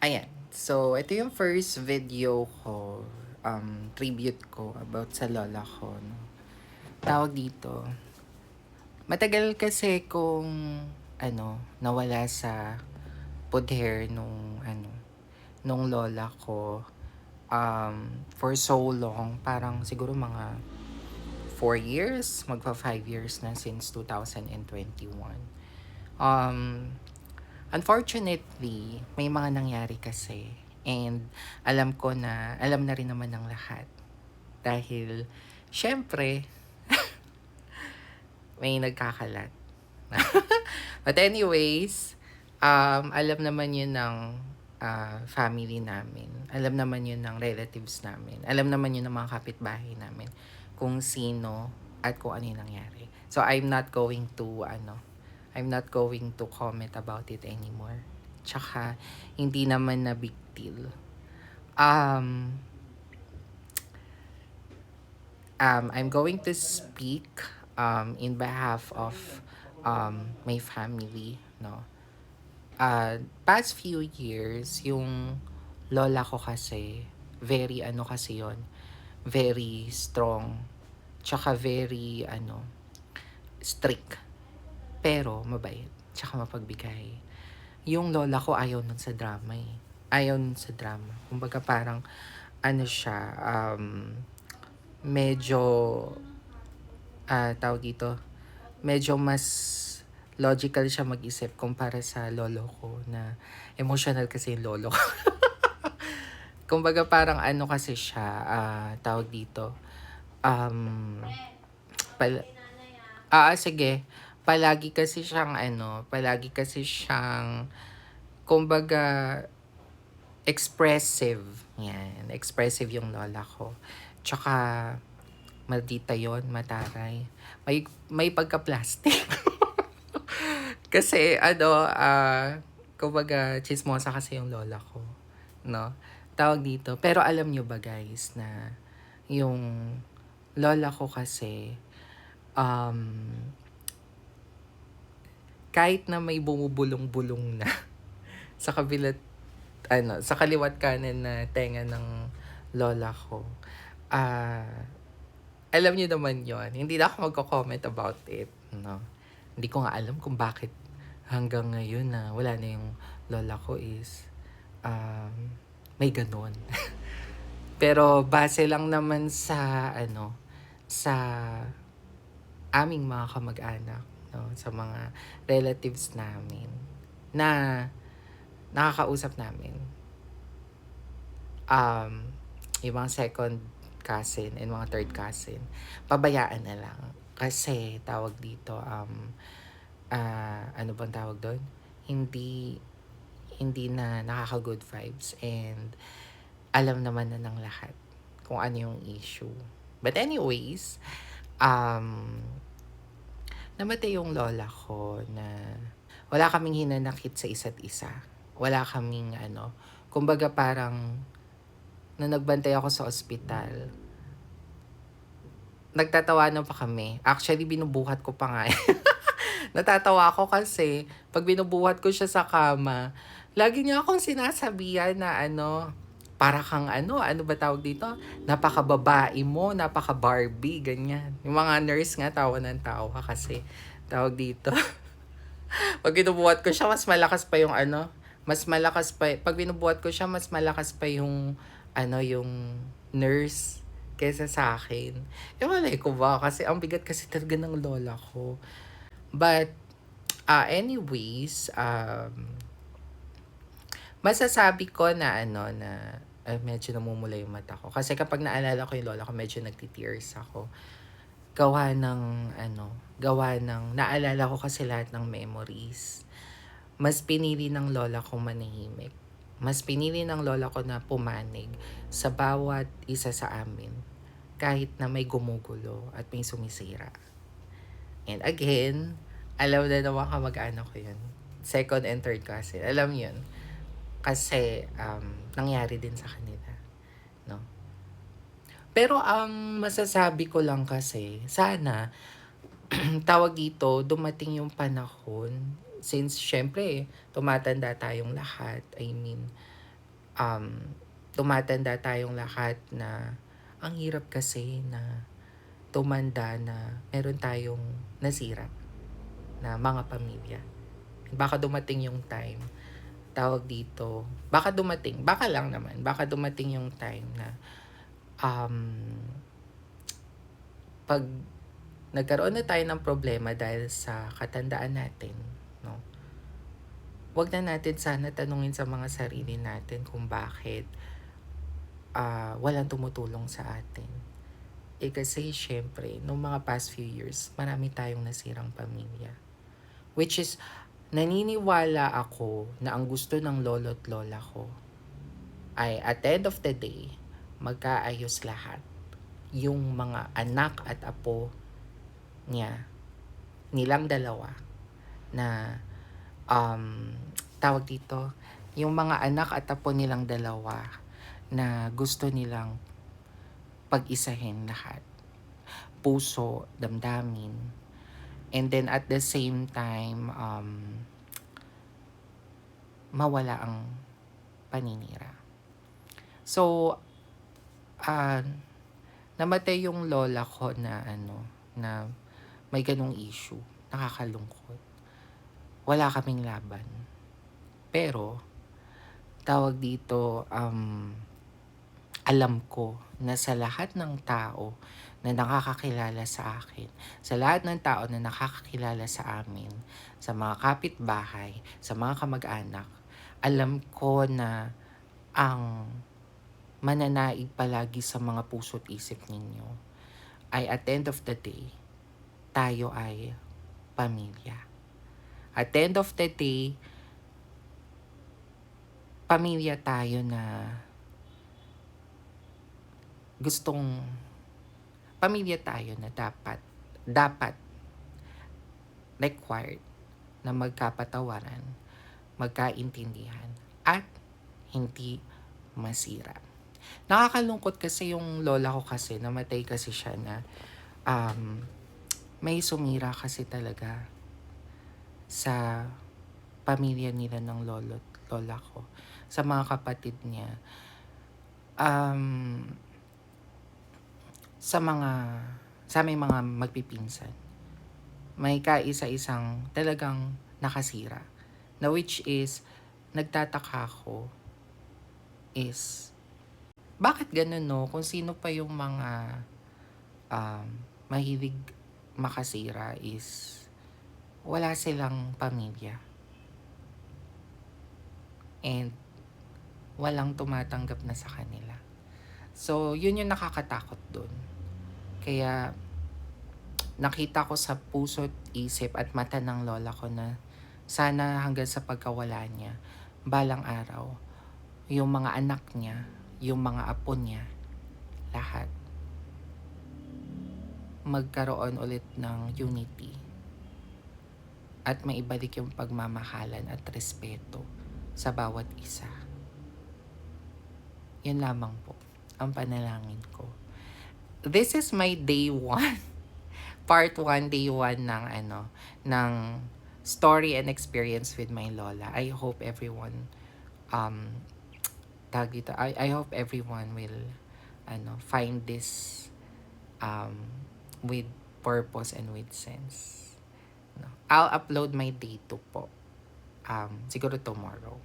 Ayan. So, ito yung first video ko, tribute ko about sa lola ko. No? Tawag dito. Matagal kasi kung nawala sa poder nung lola ko. For so long, parang siguro mga 4 years, magpa 5 years na since 2021. Um, Unfortunately, may mga nangyari kasi. And alam na rin naman ng lahat. Dahil, syempre, may nagkakalat. But anyways, alam naman yun ng family namin. Alam naman yun ng relatives namin. Alam naman yun ng mga kapitbahay namin kung sino at kung ano yung nangyari. So, I'm not going to comment about it anymore. Tsaka, hindi naman na big deal. Um, I'm going to speak in behalf of my family, no? Past few years, yung lola ko kasi, very strong, tsaka very, strict, pero mabait, tsaka mapagbigay. Yung lola ko ayaw nun sa drama eh. Ayaw nun sa drama. Kumbaga parang, siya, medyo, tawag dito, medyo mas logical siya mag-isip kumpara sa lolo ko na emotional kasi yung lolo ko. Kumbaga parang kasi siya, tawag dito, um, sige, palagi kasi siyang, kumbaga, expressive. Yan, expressive yung lola ko. Tsaka, maldita yon, mataray. May pagka-plastic. Kasi, kumbaga, chismosa kasi yung lola ko. No? Tawag dito. Pero alam nyo ba guys, na yung lola ko kasi, um, kahit na may bumubulong-bulong na sa sa kaliwat kanan na tenga ng lola ko, alam niyo naman yon. Hindi na ako magko-comment about it, no? Hindi ko nga alam kung bakit hanggang ngayon na wala na yung lola ko is may ganun. Pero base lang naman sa aming mga kamag-anak, no? Sa mga relatives namin na nakakausap namin. Yung mga second cousin and mga third cousin, pabayaan na lang. Kasi, tawag dito, ano bang tawag doon? Hindi, hindi na nakaka-good vibes and alam naman na ng lahat kung ano yung issue. But anyways, namatay yung lola ko na wala kaming hinanakit sa isa't isa. Wala kaming kumbaga parang nung nagbantay ako sa ospital, nagtatawanan pa kami. Actually, binubuhat ko pa nga. Natatawa ako kasi pag binubuhat ko siya sa kama, lagi niya akong sinasabihan na para kang ano ba tawag dito? Napaka-babae mo, napaka-Barbie, ganyan. Yung mga nurse nga tawa ng tawa kasi tawag dito. Pag binubuhat ko siya, mas malakas pa, pag binubuhat ko siya, mas malakas pa yung nurse kaysa sa akin. Malay ko ba? Kasi ang bigat kasi talaga ng lola ko. But, anyways, masasabi ko na medyo namumula yung mata ko. Kasi kapag naalala ko yung lola ko, medyo nagtitears ako. Gawa ng, naalala ko kasi lahat ng memories. Mas pinili ng lola ko manahimik. Mas pinili ng lola ko na pumanig sa bawat isa sa amin. Kahit na may gumugulo at may sumisira. And again, alam na naman kamag-anak ko yun. Second and third cousin. Alam yun. Kasi, nangyari din sa kanila. No? Pero ang masasabi ko lang kasi, sana, tawag dito, dumating yung panahon, since syempre, tumatanda tayong lahat, I mean, tumatanda tayong lahat na ang hirap kasi na tumanda na meron tayong nasira na mga pamilya. Baka dumating yung time, tawag dito, baka lang naman, baka dumating yung time na um, pag nagkaroon na tayo ng problema dahil sa katandaan natin, no? Wag na natin sana tanungin sa mga sarili natin kung bakit walang tumutulong sa atin. Kasi syempre, nung mga past few years, marami tayong nasirang pamilya. Which is, naniniwala ako na ang gusto ng lolo't lola ko ay at the end of the day, magkaayos lahat. Yung mga anak at apo nilang dalawa na tawag dito, yung mga anak at apo nilang dalawa na gusto nilang pag-isahin lahat. Puso, damdamin, and then at the same time, mawala ang paninira. So, namatay yung lola ko na may ganong issue. Nakakalungkot. Wala kaming laban. Pero, tawag dito, alam ko na sa lahat ng tao na nakakakilala sa akin, sa lahat ng tao na nakakakilala sa amin, sa mga kapitbahay, sa mga kamag-anak, alam ko na ang mananaig palagi sa mga puso't isip ninyo ay at the end of the day, tayo ay pamilya. At the end of the day, pamilya tayo na pamilya tayo na dapat required na magkapatawaran, magkaintindihan, at hindi masira. Nakakalungkot kasi yung lola ko kasi, namatay kasi siya na may sumira kasi talaga sa pamilya nila ng lola ko, sa mga kapatid niya, sa aming mga magpipinsan. May kaisa-isang talagang nakasira. Na which is, nagtataka ako is, bakit ganun, no? Kung sino pa yung mga mahilig makasira is wala silang pamilya. And walang tumatanggap na sa kanila. So, yun yung nakakatakot dun. Kaya, nakita ko sa puso't isip at mata ng lola ko na sana hanggang sa pagkawala niya, balang araw, yung mga anak niya, yung mga apo niya, lahat, magkaroon ulit ng unity at maibalik yung pagmamahalan at respeto sa bawat isa. Yun lamang po ang panalangin ko. This is my day 1. Part 1, day 1 ng story and experience with my lola. I hope everyone I hope everyone will find this with purpose and with sense. I'll upload my day 2 po. Siguro tomorrow.